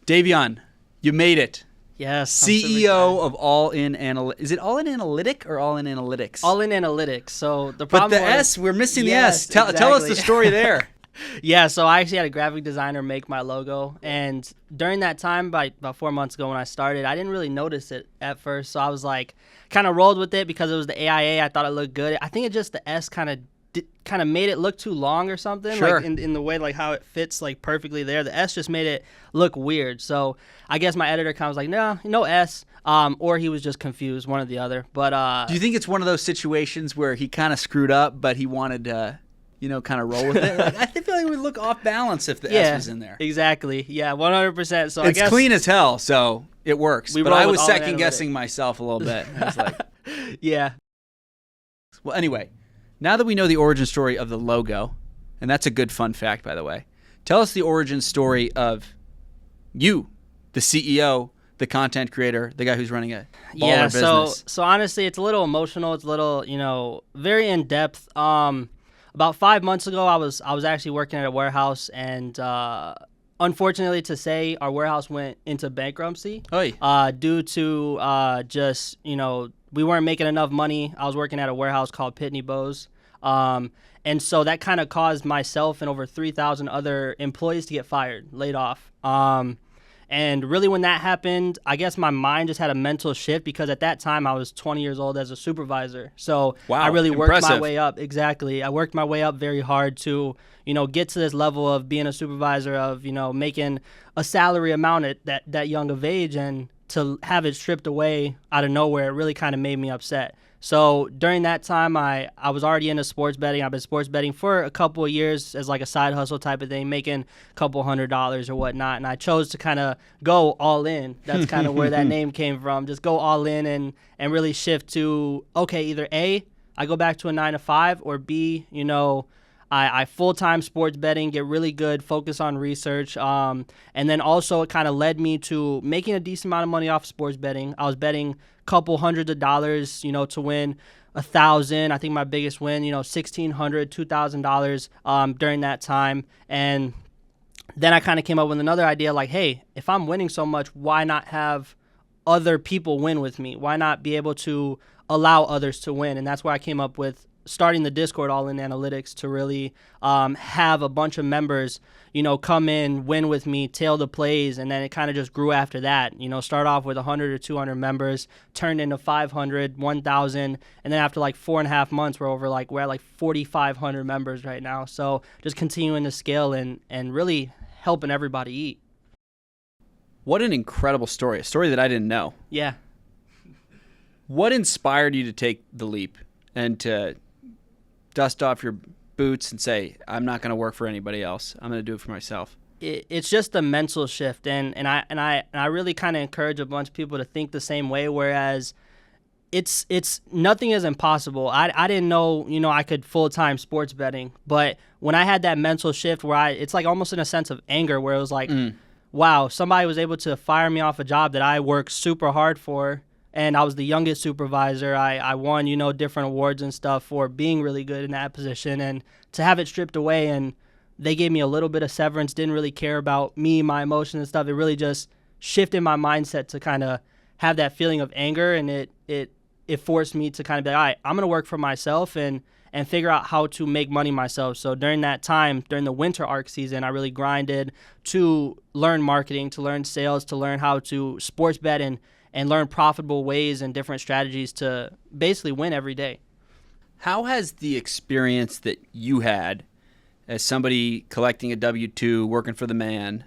Davion, you made it. Yes. CEO of All In Analytics. Is it All In Analytic or All In Analytics? All In Analytics. So the But problem the S, we're missing the S. Tell us the story there. Yeah, so I actually had a graphic designer make my logo, and during that time, about 4 months ago when I started, I didn't really notice it at first, so I was like, kind of rolled with it because it was the AIA. I thought it looked good. I think it just the S kind of made it look too long or something, sure. like in the way like how it fits like perfectly there. The S just made it look weird. So I guess my editor kind of was like, no S, or he was just confused, one or the other. But do you think it's one of those situations where he kind of screwed up, but he wanted to? Kind of roll with it. Like, I feel like it would look off balance if the S was in there. Exactly. Yeah, 100%. So it's clean as hell, so it works. But I was second guessing myself a little bit. I was like, yeah. Well, anyway, now that we know the origin story of the logo, and that's a good fun fact, by the way, tell us the origin story of you, the CEO, the content creator, the guy who's running a baller business. So honestly, it's a little emotional. It's a little, very in depth. About 5 months ago, I was actually working at a warehouse, and unfortunately to say, our warehouse went into bankruptcy due to just, we weren't making enough money. I was working at a warehouse called Pitney Bowes, and so that kind of caused myself and over 3,000 other employees to get fired, laid off. And really when that happened, I guess my mind just had a mental shift because at that time I was 20 years old as a supervisor. So I really worked my way up. Exactly. I worked my way up very hard to, get to this level of being a supervisor, of, making a salary amount at that young of age, and to have it stripped away out of nowhere, it really kind of made me upset. So during that time, I was already into sports betting. I've been sports betting for a couple of years as like a side hustle type of thing, making a couple $100s or whatnot. And I chose to kind of go all in. That's kind of where that name came from. Just go all in and really shift to, okay, either A, I go back to a 9 to 5, or B, I full-time sports betting, get really good, focus on research. And then also it kind of led me to making a decent amount of money off sports betting. I was betting couple hundreds of dollars, to win 1,000. I think my biggest win, $1,600, $2,000 during that time. And then I kind of came up with another idea, like, hey, if I'm winning so much, why not have other people win with me? Why not be able to allow others to win? And that's where I came up with starting the Discord All In Analytics, to really have a bunch of members, come in, win with me, tail the plays, and then it kind of just grew after that. Start off with 100 or 200 members, turned into 500, 1,000, and then after like 4.5 months, we're at 4,500 members right now. So just continuing to scale and really helping everybody eat. What an incredible story, a story that I didn't know. Yeah. What inspired you to take the leap and to dust off your boots and say, I'm not going to work for anybody else. I'm going to do it for myself? It's just a mental shift, and I really kind of encourage a bunch of people to think the same way. Whereas it's nothing is impossible. I didn't know I could full-time sports betting, but when I had that mental shift where it's like almost in a sense of anger, where it was like, wow, somebody was able to fire me off a job that I worked super hard for. And I was the youngest supervisor. I won, different awards and stuff for being really good in that position. And to have it stripped away, and they gave me a little bit of severance, didn't really care about me, my emotions and stuff. It really just shifted my mindset to kind of have that feeling of anger. And it forced me to kind of be like, all right, I'm going to work for myself and figure out how to make money myself. So during that time, during the winter arc season, I really grinded to learn marketing, to learn sales, to learn how to sports bet and learn profitable ways and different strategies to basically win every day. How has the experience that you had as somebody collecting a W-2, working for the man,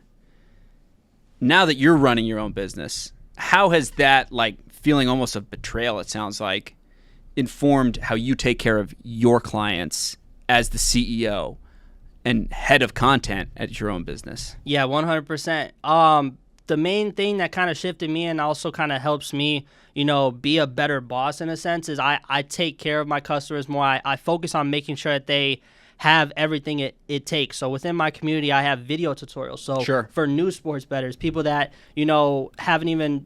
now that you're running your own business, how has that feeling almost of betrayal, it sounds like, informed how you take care of your clients as the CEO and head of content at your own business? Yeah, 100%. The main thing that kind of shifted me and also kind of helps me, be a better boss in a sense is I take care of my customers more. I focus on making sure that they have everything it takes. So within my community, I have video tutorials. So for new sports bettors, people that, haven't even,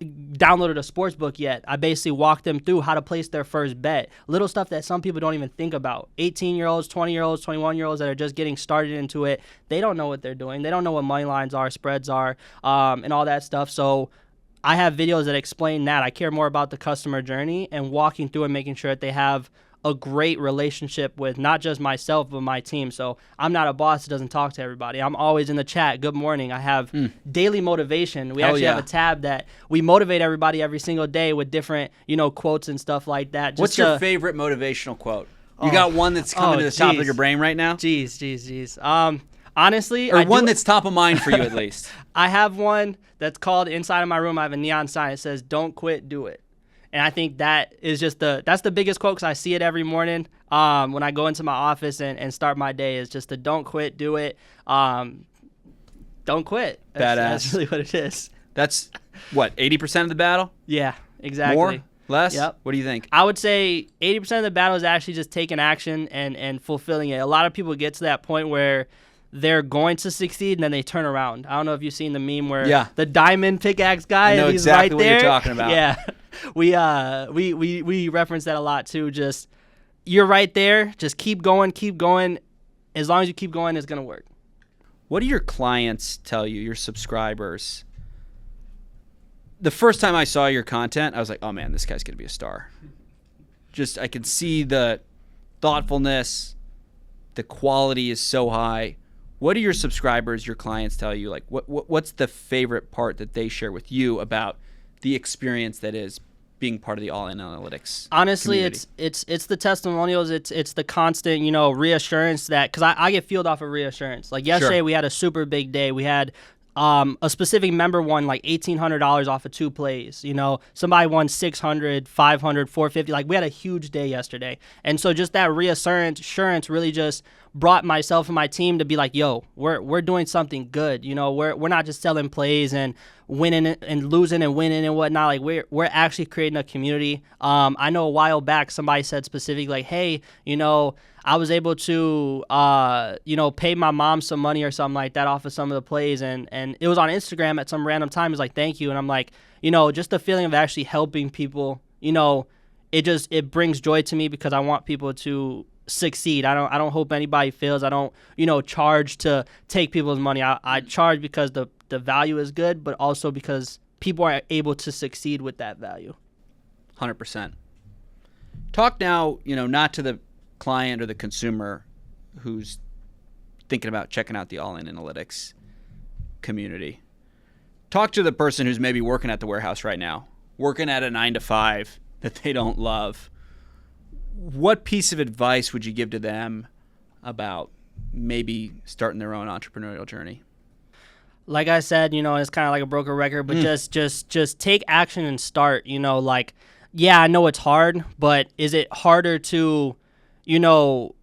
downloaded a sports book yet. I basically walked them through how to place their first bet. Little stuff that some people don't even think about. 18-year-olds, 20-year-olds, 21-year-olds that are just getting started into it, they don't know what they're doing. They don't know what money lines are, spreads are, and all that stuff. So I have videos that explain that. I care more about the customer journey and walking through and making sure that they have a great relationship with not just myself, but my team. So I'm not a boss that doesn't talk to everybody. I'm always in the chat. Good morning. I have daily motivation. We actually have a tab that we motivate everybody every single day with different, quotes and stuff like that. What's your favorite motivational quote? You got one that's coming to the top of your brain right now? Jeez. Honestly, or one that's top of mind for you at least. I have one that's called, inside of my room, I have a neon sign. It says, "Don't quit, do it." And I think that is that's the biggest quote, because I see it every morning when I go into my office and start my day. Is just the don't quit, do it. Don't quit. That's really what it is. That's what, 80% of the battle? Yeah, exactly. More? Less? Yep. What do you think? I would say 80% of the battle is actually just taking action and fulfilling it. A lot of people get to that point where they're going to succeed and then they turn around. I don't know if you've seen the meme where the diamond pickaxe guy, I know he's exactly right what there. you're talking about. Yeah. We reference that a lot too. Just, you're right there. Just keep going. As long as you keep going, it's going to work. What do your clients tell you, your subscribers? The first time I saw your content, I was like, oh man, this guy's going to be a star. Just, I can see the thoughtfulness, the quality is so high. What do your subscribers, your clients tell you? Like, what's the favorite part that they share with you about the experience that is being part of the All In Analytics? Honestly, community? it's the testimonials. It's the constant, reassurance that, because I get fueled off of reassurance. Like yesterday, we had a super big day. We had a specific member won like $1,800 off of 2 plays. Somebody won $600, $500, $450. Like, we had a huge day yesterday, and so just that reassurance really just brought myself and my team to be like, yo, we're doing something good. We're not just selling plays and winning and losing and winning and whatnot. Like, we're actually creating a community. I know a while back somebody said specifically, like, hey, I was able to pay my mom some money or something like that off of some of the plays, and it was on Instagram at some random time. It was like, thank you. And I'm like, just the feeling of actually helping people, it brings joy to me, because I want people to succeed. I don't hope anybody fails. I don't charge to take people's money. I charge because the value is good, but also because people are able to succeed with that value. 100%. Talk now, not to the client or the consumer who's thinking about checking out the All In Analytics community. Talk to the person who's maybe working at the warehouse right now, working at a 9-to-5 that they don't love. What piece of advice would you give to them about maybe starting their own entrepreneurial journey? Like I said, it's kind of like a broken record, but just take action and start. I know it's hard, but is it harder to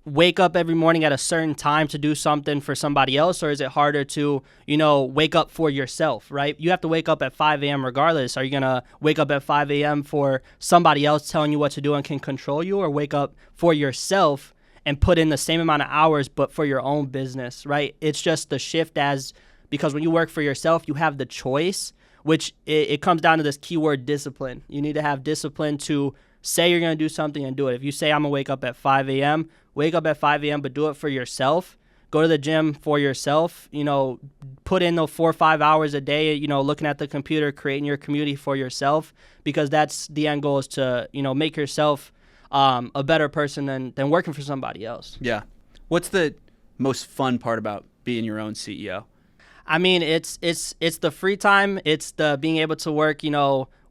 wake up every morning at a certain time to do something for somebody else, or is it harder to wake up for yourself, right? You have to wake up at 5 a.m. regardless. Are you gonna wake up at 5 a.m. for somebody else telling you what to do and can control you, or wake up for yourself and put in the same amount of hours but for your own business, right? It's just the shift, because when you work for yourself, you have the choice, which it comes down to this keyword discipline. You need to have discipline to say you're going to do something and do it. If you say, I'm going to wake up at 5 a.m., wake up at 5 a.m., but do it for yourself. Go to the gym for yourself. Put in those 4 or 5 hours a day, looking at the computer, creating your community for yourself, because that's the end goal, is to, make yourself a better person than working for somebody else. Yeah. What's the most fun part about being your own CEO? I mean, it's the free time. It's the being able to work,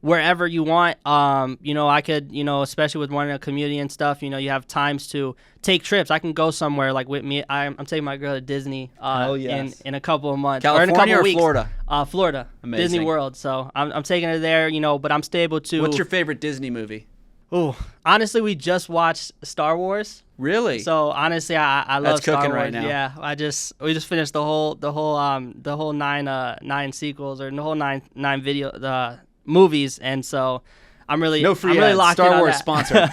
wherever you want. I could, especially with running a community and stuff, you have times to take trips. I can go somewhere, like with me. I'm taking my girl to Disney in a couple of months. California, or in a couple of weeks. Florida? Florida. Amazing. Disney World. So I'm taking her there, but I'm still able to. What's your favorite Disney movie? Oh, honestly, we just watched Star Wars. Really? So honestly, I love Star Wars. Right now. Yeah, we just finished the whole 9 sequels, or the whole nine video movies, and so I'm really no free I'm really ads. locked Star in on Wars that. sponsor.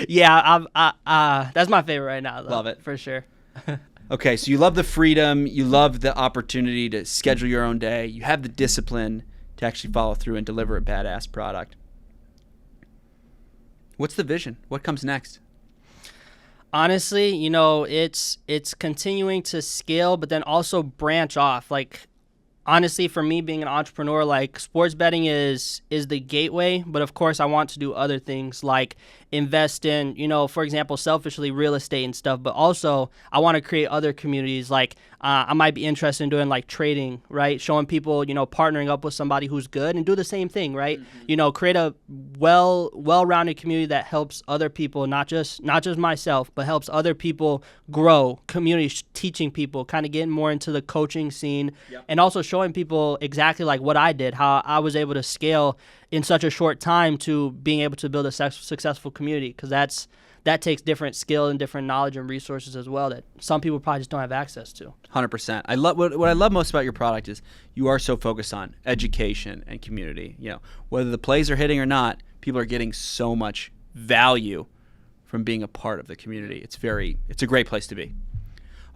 Yeah, that's my favorite right now, though. Love it for sure. Okay, so you love the freedom, you love the opportunity to schedule your own day, you have the discipline to actually follow through and deliver a badass product. What's the vision? What comes next? Honestly, it's continuing to scale, but then also branch off. Like, honestly, for me being an entrepreneur, like, sports betting is the gateway, but of course I want to do other things like invest in, for example, selfishly real estate and stuff, but also I want to create other communities. Like, I might be interested in doing like trading, right? Showing people, partnering up with somebody who's good and do the same thing, right? Mm-hmm. Create a well-rounded community that helps other people, not just myself, but helps other people grow, community, teaching people, kind of getting more into the coaching scene. Yep. And also showing people exactly like what I did, how I was able to scale in such a short time to being able to build a successful community, because that takes different skill and different knowledge and resources as well that some people probably just don't have access to. 100%. I love what I love most about your product is you are so focused on education and community. Whether the plays are hitting or not, people are getting so much value from being a part of the community. It's a great place to be.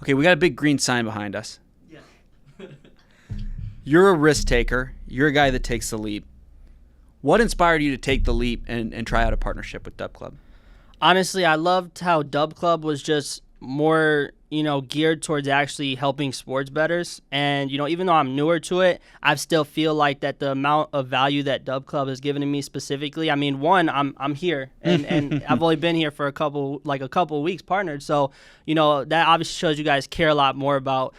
Okay, we got a big green sign behind us. Yeah. You're a risk taker. You're a guy that takes the leap. What inspired you to take the leap and try out a partnership with DubClub? Honestly, I loved how DubClub was just more, geared towards actually helping sports bettors. And, even though I'm newer to it, I still feel like that the amount of value that DubClub has given to me specifically. I mean, one, I'm here and I've only been here for a couple of weeks partnered. So, that obviously shows you guys care a lot more about,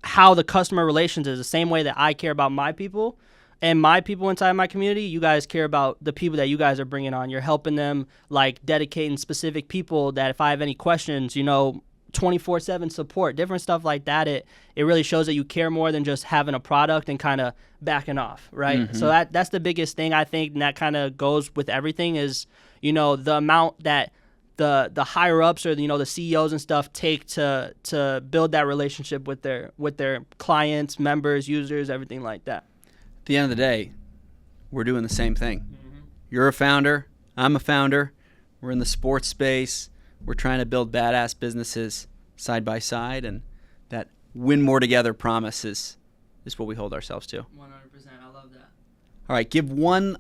how the customer relations is the same way that I care about my people. And my people inside my community, you guys care about the people that you guys are bringing on. You're helping them, like dedicating specific people that if I have any questions, 24/7 support, different stuff like that. It really shows that you care more than just having a product and kind of backing off, right? Mm-hmm. So that's the biggest thing I think, and that kind of goes with everything is, the amount that the higher ups or the CEOs and stuff take to build that relationship with their clients, members, users, everything like that. At the end of the day, we're doing the same thing. Mm-hmm. You're a founder. I'm a founder. We're in the sports space. We're trying to build badass businesses side by side, and that win more together promise is what we hold ourselves to. 100%. I love that. All right. Give one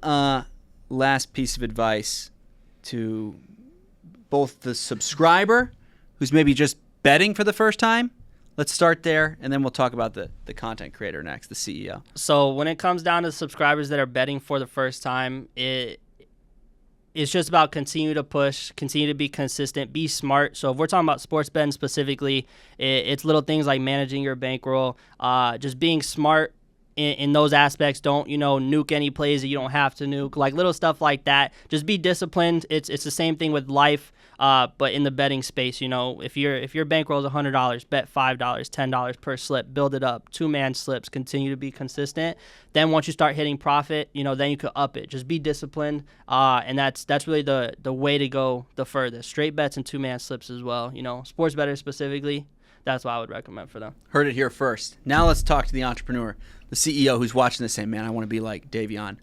last piece of advice to both the subscriber who's maybe just betting for the first time. Let's start there, and then we'll talk about the content creator next, the CEO. So when it comes down to subscribers that are betting for the first time, it's just about continue to push, continue to be consistent, be smart. So if we're talking about sports betting specifically, it's little things like managing your bankroll, just being smart in those aspects. Don't, nuke any plays that you don't have to nuke, like little stuff like that. Just be disciplined. It's the same thing with life. But in the betting space, if your bankroll is $100, bet $5, $10 per slip, build it up, 2-man slips, continue to be consistent. Then once you start hitting profit, then you could up it. Just be disciplined, and that's really the way to go the furthest. Straight bets and 2-man slips as well. Sports bettors specifically, that's what I would recommend for them. Heard it here first. Now let's talk to the entrepreneur, the CEO who's watching this saying, man, I want to be like Davion.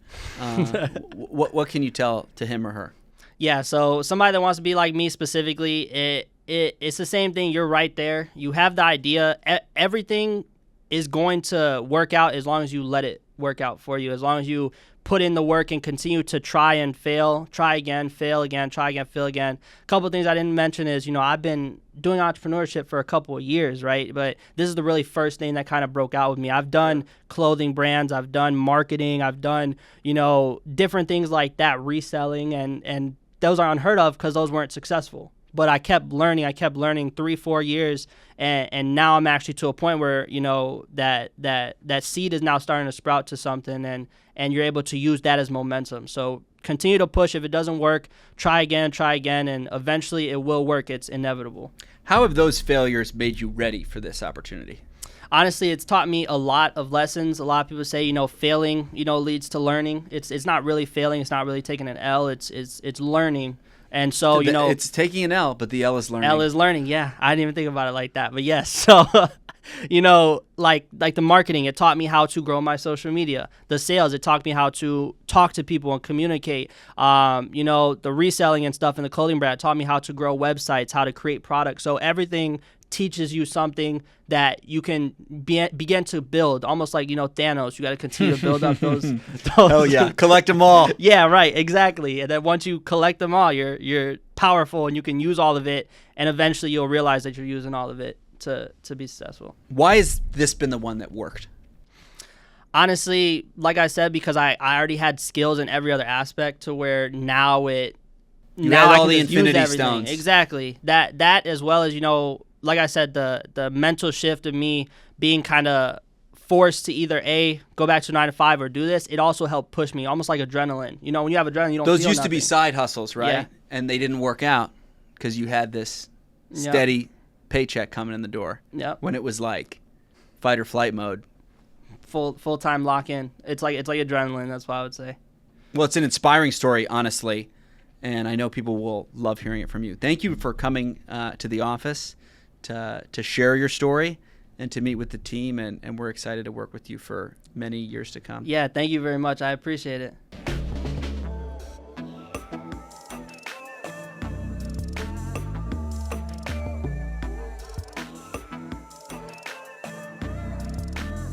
What can you tell to him or her? Yeah, so somebody that wants to be like me specifically, it's the same thing. You're right there. You have the idea. Everything is going to work out as long as you let it work out for you, as long as you put in the work and continue to try and fail, try again, fail again, try again, fail again. A couple of things I didn't mention is, I've been doing entrepreneurship for a couple of years, right? But this is the really first thing that kind of broke out with me. I've done clothing brands, I've done marketing, I've done, different things like that, reselling, and those are unheard of because those weren't successful. But I kept learning 3-4 years, and now I'm actually to a point where, that seed is now starting to sprout to something, and you're able to use that as momentum. So continue to push. If it doesn't work, try again, and eventually it will work. It's inevitable. How have those failures made you ready for this opportunity? Honestly, it's taught me a lot of lessons. A lot of people say, failing, leads to learning. It's not really failing. It's not really taking an L. It's learning. And so, it's taking an L, but the L is learning. L is learning. Yeah. I didn't even think about it like that, but yes. So, like the marketing, it taught me how to grow my social media. The sales, it taught me how to talk to people and communicate. The reselling and stuff in the clothing brand taught me how to grow websites, how to create products. So everything teaches you something that you can begin to build, almost like, Thanos. You got to continue to build up those. Hell yeah, collect them all. Yeah, right, exactly. And then once you collect them all, you're powerful and you can use all of it, and eventually you'll realize that you're using all of it to be successful. Why has this been the one that worked? Honestly, like I said, because I already had skills in every other aspect to where now had I all can the just use infinity everything. stones. Exactly. That as well as, like I said, the mental shift of me being kind of forced to either go back to 9 to 5 or do this, it also helped push me, almost like adrenaline. When you have adrenaline, you don't Those feel used to be nothing. side hustles, right? Yeah. And they didn't work out because you had this steady paycheck coming in the door. Yep. When it was like fight or flight mode. Full-time lock-in. It's like adrenaline, that's what I would say. Well, it's an inspiring story, honestly, and I know people will love hearing it from you. Thank you for coming to the office to share your story and to meet with the team, and we're excited to work with you for many years to come. Yeah, thank you very much. I appreciate it.